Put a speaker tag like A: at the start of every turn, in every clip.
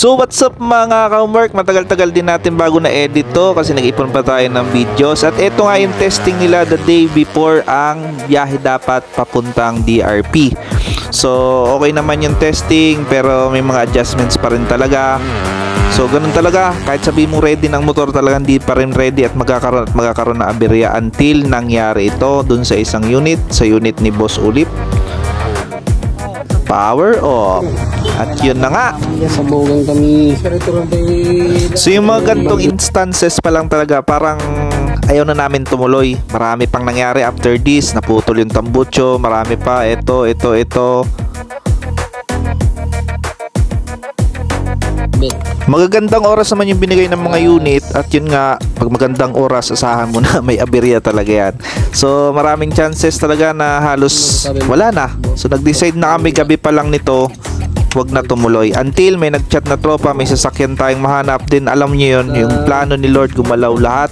A: So what's up mga ka-homework, matagal-tagal din natin bago na-edit to kasi nag-ipon pa tayo ng videos. At ito nga yung testing nila the day before ang biyahe dapat papuntang DRP. So okay naman yung testing pero may mga adjustments pa rin talaga. So ganun talaga, kahit sabihin mo ready ng motor, talagang di pa rin ready at magkakaroon na aberya until nangyari ito dun sa isang unit, sa unit ni Boss Ulip. Power off. At yun na nga.
B: Sabugan kami.
A: So yung mga gantong instances pa lang talaga, parang ayaw na namin tumuloy. Marami pang nangyari after this. Naputol yung tambucho. Marami pa. Ito. Magagandang oras naman yung binigay ng mga unit. At yun nga, pag magandang oras, asahan mo na may aberya talaga yan. So maraming chances talaga na halos wala na. So nag-decide na kami gabi pa lang nito, wag na tumuloy. Until may nag-chat na tropa, may sasakyan tayong mahanap din. Alam niyo yun, yung plano ni Lord gumalaw lahat.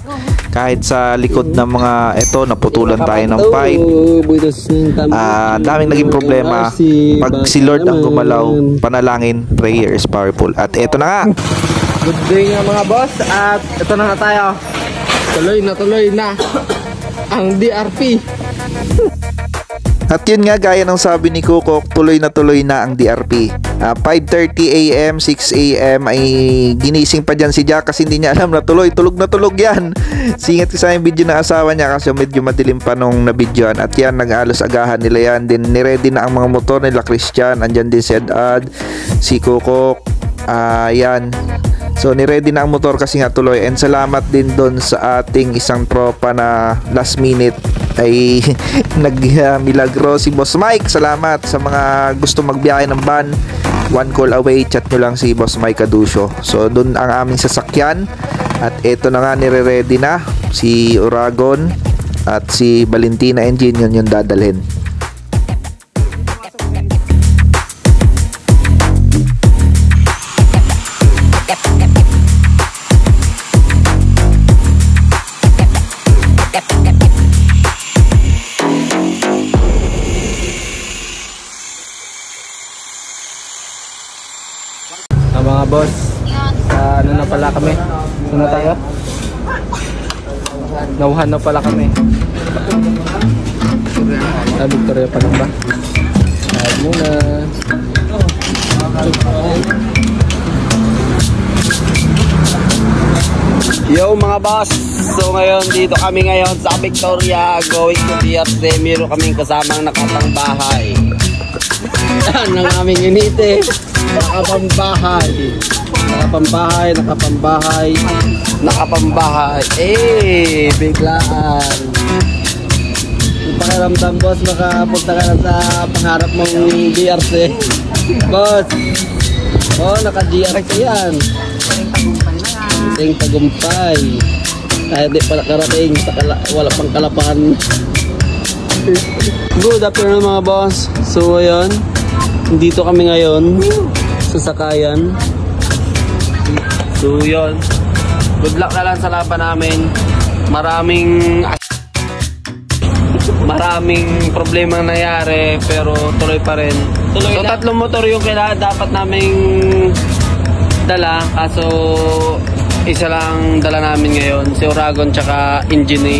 A: Kahit sa likod ng mga ito, naputulan tayo ng pipe. Daming naging problema. Pag si Lord ang gumalaw, panalangin, prayer is powerful. At ito na nga.
B: Good day nga mga boss. At ito na nga tayo. Tuloy na ang DRP.
A: At yun nga, gaya ng sabi ni Kukok, tuloy na ang DRP. 5:30 AM, 6 AM ay ginising pa dyan si Jack kasi hindi niya alam na tulog na tulog yan. Singit ko sa yung video ng asawa niya kasi medyo madilim pa nung na-videoan. At yan, nag-alos agahan nila yan. Din niready na ang mga motor nila Christian. Andyan din si Edad, si Kukok. Yan. So niready na ang motor kasi nga tuloy. And salamat din doon sa ating isang tropa na last minute ay nag-milagro, si Boss Mike. Salamat sa mga gusto magbiyahe ng van. One call away, chat nyo lang si Boss Mike Adusio. So doon ang aming sasakyan. At ito na nga, nire-ready na si Uragon at si Valentina Engine. Yun yung dadalhin.
B: Mga boss, ano na pala kami? Saan na tayo? Nauhan na pala kami. Victoria pa lang ba? Kahit muna. Yo mga boss, so ngayon dito kami ngayon sa Victoria, going to DRP. Meron kaming kasamang nakapangbahay. Yan ang aming unite. Nakapambahay. Biglaan. Yung pakiramdam boss, makapunta ka na sa pangarap mong DRC. Boss. Naka-DRC yan. Sing tagumpay. Kahit di pa nakarating, wala pang kalapan. Good afternoon mga boss. So ayun, dito kami ngayon sa sakayan. So yun, good luck na lang sa laban namin. Maraming problema nangyari pero tuloy pa rin. So tatlong motor yung kailangan dapat naming dala, kaso isa lang dala namin ngayon, si Uragon tsaka engine ni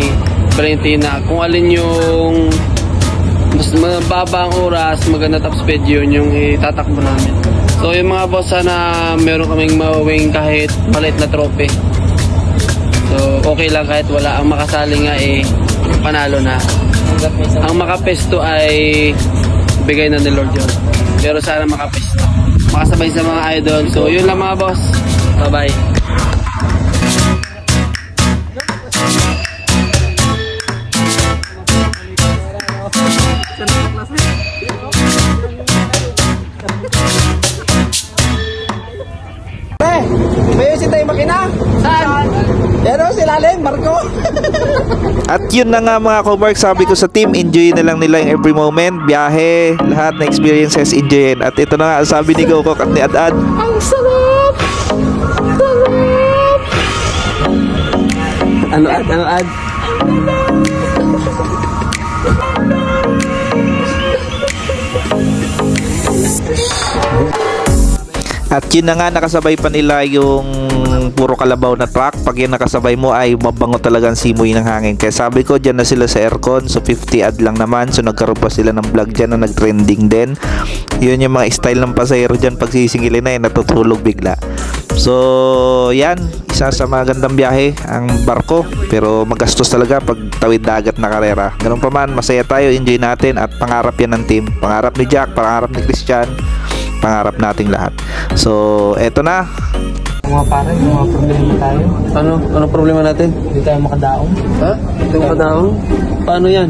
B: Valentina. Kung alin yung mas mababa ang oras, maganda top speed, yun yung itatakbo namin. So yung mga boss, sana meron kaming mawawing kahit maliit na trophy. So okay lang kahit wala. Ang makasali nga panalo na. Ang makapesto ay bigay na ni Lord yun. Pero sana makapesto, makasabay sa mga idol. So yun lang mga boss. Bye bye. May si tayo makina? Saan? Pero si Laling, Marco.
A: At yun na nga mga ka-homework, sabi ko sa team, enjoy na lang nila yung every moment, biyahe, lahat na experiences, enjoyin. At ito na nga, sabi ni Kukok at ni Adad,
B: ang sarap! Ano ad?
A: At yun na nga, nakasabay pa nila yung puro kalabaw na truck. Pag yan nakasabay mo ay mabango talagang simoy ng hangin. Kaya sabi ko, dyan na sila sa aircon. So 50 ad lang naman. So nagkaroon pa sila ng vlog dyan na nag-trending din. Yun yung mga style ng pasahero dyan. Pag sisingilin na natutulog bigla. So yan, isa sa magandang biyahe ang barko. Pero magastos talaga pag tawid dagat na karera. Ganun pa man, masaya tayo, enjoy natin. At pangarap yan ng team. Pangarap ni Jack, pangarap ni Christian, pangarap nating lahat. So eto na.
C: Mga pare, mga problema tayo.
B: Ano problema natin?
C: Hindi tayo makadaong.
B: Ha? Ito yung kadaong? Paano yan?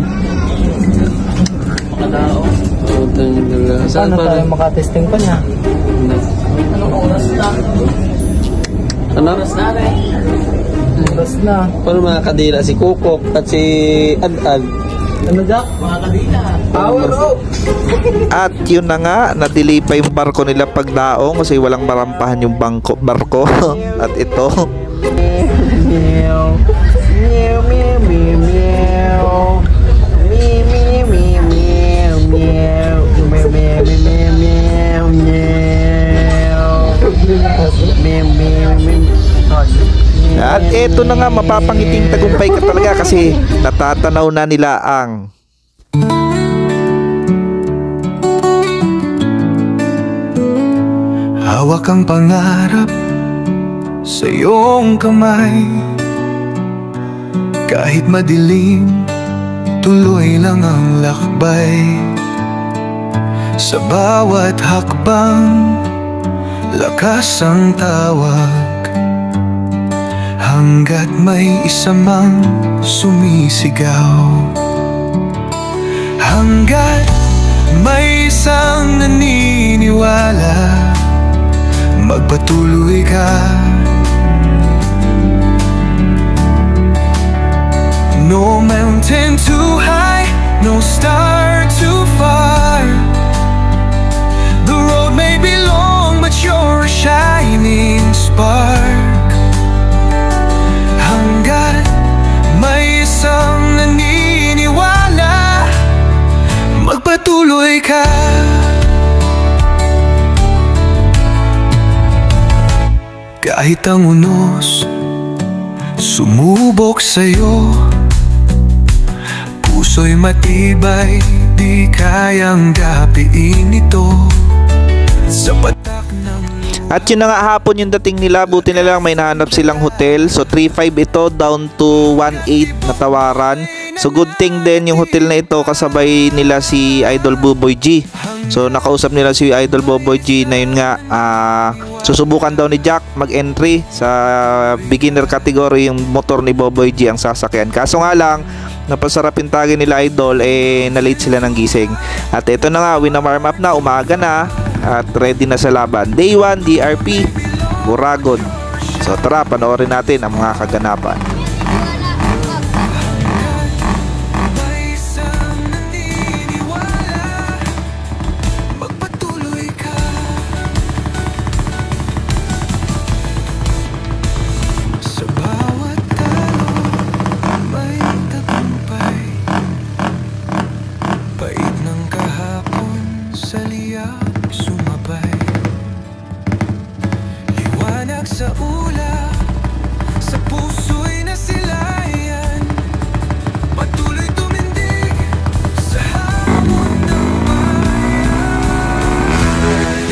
C: Makadaong.
B: Saan
C: Paano tayo makatesting pa niya? Anong oras na?
B: Ano?
C: Oras na.
B: Paano mga kadila? Si Kukok at si Ad-Ad.
C: Ano, Jack? Mga kadila. Power up!
A: At yun na nga, na-delay pa yung barko nila pagdaong kasi walang marampahan yung barko. At ito,
C: Meow. Meow, meow, meow, meow. Meow, meow, meow, meow, meow. Meow, meow, meow, meow, meow. Meow, meow, meow.
A: at ito na nga, mapapangiting tagumpay ka talaga kasi natatanaw na nila ang
D: hawak ang pangarap sa iyong kamay. Kahit madilim, tuloy lang ang lakbay. Sa bawat hakbang, lakas ang tawag. Hanggat may isa mang sumisigaw, hanggat may isang naniniwala, magpatuloy ka. No mountain too high, no star too far. The road may be long, but you're a shining spark. Hanggat may isang naniniwala, magpatuloy ka. Kahit ang unos sumubok sa'yo, puso'y matibay, di kayang gapiin ito. Sa patak ng
A: at yun na nga, hapon yung dating nila. Buti na lang may nahanap silang hotel. So 3.5 ito down to 1.8 na tawaran. So good thing din yung hotel na ito, kasabay nila si Idol Boboy G. So nakausap nila si Idol Boboy G na yun nga, susubukan daw ni Jack mag-entry sa beginner category yung motor ni Boboy G ang sasakyan. Kaso nga lang, napasarapin tagi nila Idol, na-late sila ng gising. At ito na nga, wina-warm up na, umaga na at ready na sa laban. Day 1 DRP Buragon. So tara, panoorin natin ang mga kaganapan.
D: may isang naniniwala, magpatuloy ka. Sa bawat talo, may tagumpay. Pait ng kahapon, sa liyak sumabay. Liwanag sa ulap, sa puso'y nasilayan. Patuloy tumindig sa hamon ng bayan.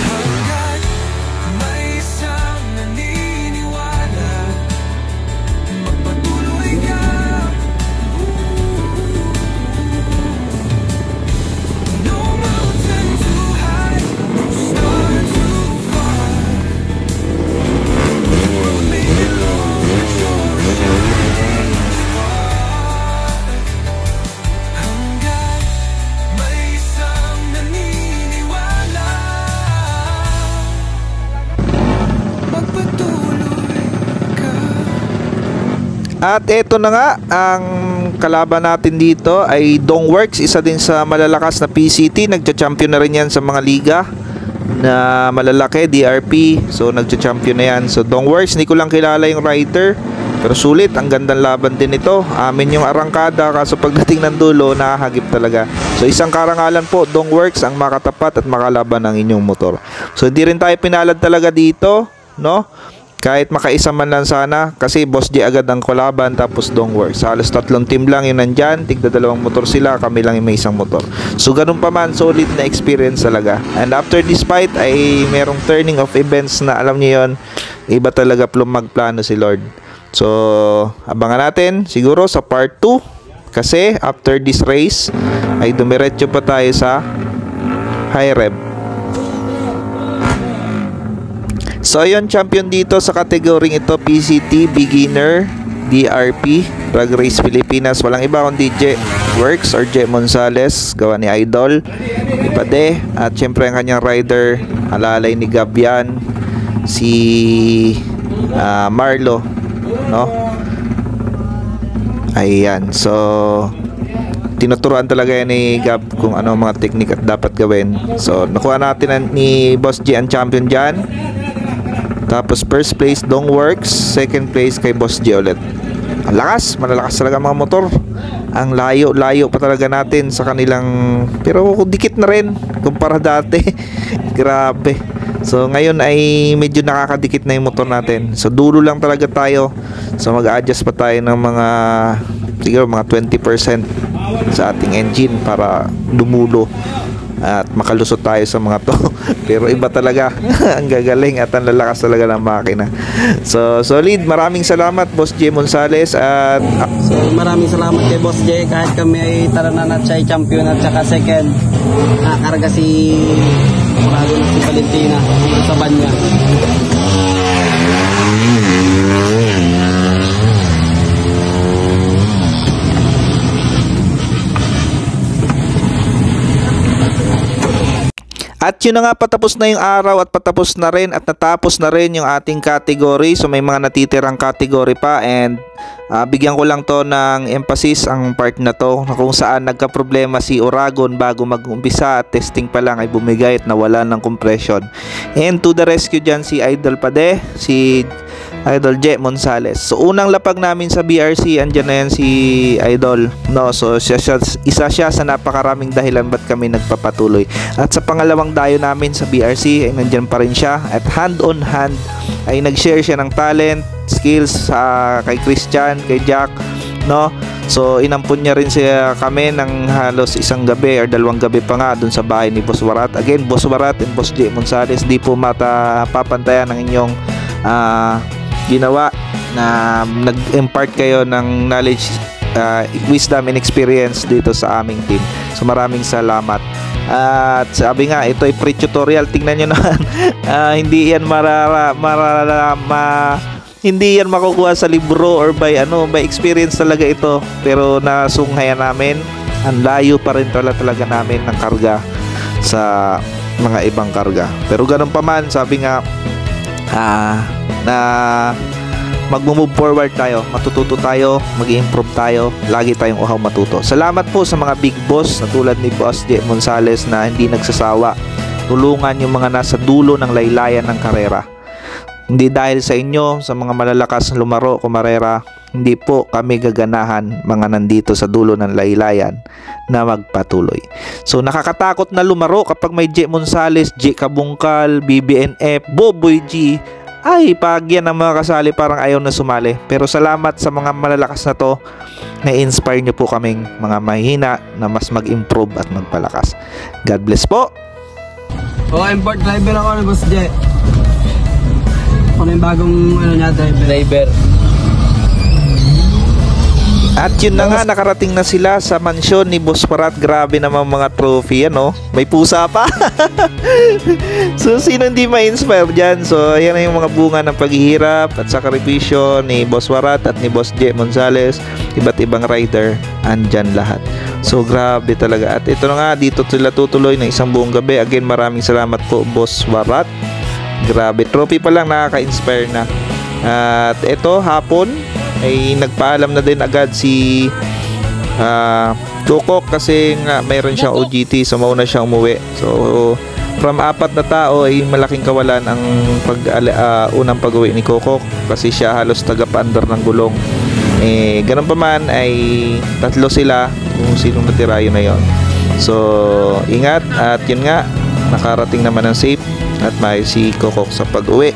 D: Hanggat may isang naniniwala, magpatuloy ka. No mountain too high, no star too far. May long hanggat may isang naniniwala, magpatuloy ka.
A: At eto na nga, ang kalaban natin dito ay Dongworks, isa din sa malalakas na PCT. Nagcha-champion na rin yan sa mga liga na malalaki, DRP. So nagcha-champion na yan. So Dongworks, hindi ko lang kilala yung rider. Pero sulit, ang gandang laban din ito. Amin yung arangkada, kaso pagdating ng dulo, nakahagip talaga. So isang karangalan po, Dongworks ang makatapat at makalaban ng inyong motor. So hindi rin tayo pinalad talaga dito, no? Kahit makaisa man lang sana, kasi Boss J agad ang kalaban, tapos Dongworks. Halos 3 team lang yun nandyan, tigda 2 motor sila, kami lang yung may isang motor. So ganun pa man, solid na experience talaga. And after this fight ay merong turning of events na alam niyo yun, iba talaga magplano si Lord. So abangan natin siguro sa part 2, kasi after this race ay dumiretso pa tayo sa high rev. So ayun, champion dito sa kategoring ito, PCT, Beginner, DRP, Drag Race Pilipinas. Walang iba kundi J Works or J Monsales, gawa ni Idol Ipade. At syempre ang kanyang rider, alalay ni Gabian, si Marlo, no? Ayan, so tinuturuan talaga yan ni Gab kung ano mga teknik at dapat gawin. So nakuha natin ni Boss J ang champion dyan. Tapos first place Dongworks, second place kay Boss J ulit. Ang lakas, malalakas talaga mga motor. Ang layo pa talaga natin sa kanilang, pero dikit na rin kumpara dati. Grabe. So ngayon ay medyo nakakadikit na yung motor natin. So dulo lang talaga tayo. So mag-adjust pa tayo ng mga siguro mga 20% sa ating engine para dumulo at makalusot tayo sa mga to. Pero iba talaga. Ang gagaling at ang lalakas talaga ng makina. So solid, maraming salamat Boss J Monsales. At
B: So maraming salamat kay Boss J. Kahit kami ay taranan at siya ay champion at saka second, nakakarga si Murado na si Valentina sa banya.
A: At yun na nga, patapos na yung araw at patapos na rin at natapos na rin yung ating category. So may mga natitirang category pa, and bigyan ko lang to ng emphasis ang part na to, na kung saan nagka-problema si Oragon bago mag-umpisa at testing pa lang ay bumigay at nawala ng compression. And to the rescue dyan si Idol Pade, si Idol J Monsales. So unang lapag namin sa BRC, andyan na yan si Idol, no? So isa siya sa napakaraming dahilan ba't kami nagpapatuloy. At sa pangalawang dayo namin sa BRC ay nandyan pa rin siya, at hand on hand ay nag-share siya ng talent, skills kay Christian, kay Jack, no? So inampun niya rin siya kami ng halos isang gabi or 2 gabi pa nga dun sa bahay ni Boss Warat. Again, Boss Warat and Boss J Monsales, di po papantayan ng inyong ginawa na nag-impart kayo ng knowledge, wisdom and experience dito sa aming team. So maraming salamat. At sabi nga, ito ay pre-tutorial. Tingnan nyo naman. Hindi yan hindi yan makukuha sa libro or by experience talaga ito. Pero nasunghayan namin, ang layo pa rin talaga namin ng karga sa mga ibang karga. Pero ganun pa man, sabi nga, na mag-move forward tayo, matututo tayo, mag-improve tayo, lagi tayong uhaw matuto. Salamat po sa mga big boss na tulad ni Boss J Monsales na hindi nagsasawa tulungan yung mga nasa dulo ng laylayan ng karera. Hindi dahil sa inyo, sa mga malalakas na lumaro, kumarera, hindi po kami gaganahan mga nandito sa dulo ng laylayan na magpatuloy. So nakakatakot na lumaro kapag may J Monsales, J Kabungkal, BBNF, Boboy G. Ay, pag yan ang mga kasali parang ayaw na sumali. Pero salamat sa mga malalakas na to, na-inspire nyo po kaming mga mahina na mas mag-improve at magpalakas. God bless po.
B: Import driver ako ni Boss J. Ako na yung bagong driver.
A: At yun na nga, nakarating na sila sa mansyon ni Boss Warat. Grabe naman mga trophy, ano? May pusa pa. So sino hindi ma-inspire dyan? So ayan na yung mga bunga ng paghihirap at sakripisyo ni Boss Warat at ni Boss J Monsales. Iba't ibang rider, andyan lahat. So grabe talaga. At ito na nga, dito sila tutuloy ng isang buong gabi. Again, maraming salamat po Boss Warat. Grabe, trophy pa lang nakaka-inspire na. At ito, hapon ay nagpaalam na din agad si Tukok kasi nga mayroon siyang OGT, so mauna siyang umuwi. So from 4 na tao ay malaking kawalan ang unang pag-uwi ni Kokok kasi siya halos taga-paandar ng gulong. Ganun pa man ay 3 sila kung sinong natira yun na yun. So ingat, at yun nga, nakarating naman ng safe at may si Kokok sa pag-uwi.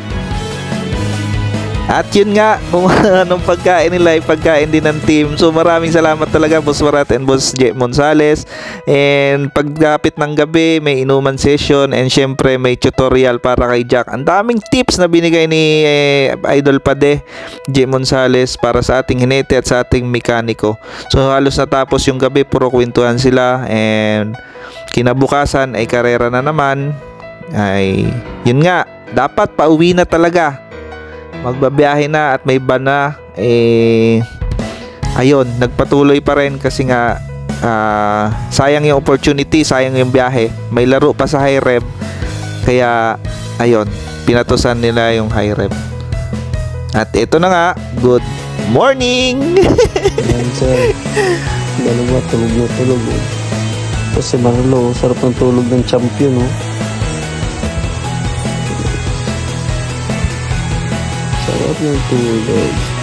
A: At yun nga, kung anong pagkain nila ay pagkain din ng team. So maraming salamat talaga Boss Marat and Boss J. Monsales. And pagkapit ng gabi, may inuman session and syempre may tutorial para kay Jack. Ang daming tips na binigay ni Idol Pade J. Monsales para sa ating hinete at sa ating mekaniko. So halos natapos yung gabi, puro kwentuhan sila. And kinabukasan ay karera na naman. Ay yun nga, dapat pauwi na talaga, magbabiyahe na at may van na. Ayun, nagpatuloy pa rin kasi nga sayang yung opportunity, sayang yung biyahe, may laro pa sa high rev, kaya ayun, pinatusan nila yung high rev. At ito na nga, good morning.
C: Ayan, sir. Dalawa, tulog na tulog. Kasi Marlo, sarap ng tulog ng champion, oh. Sarap ng tulog.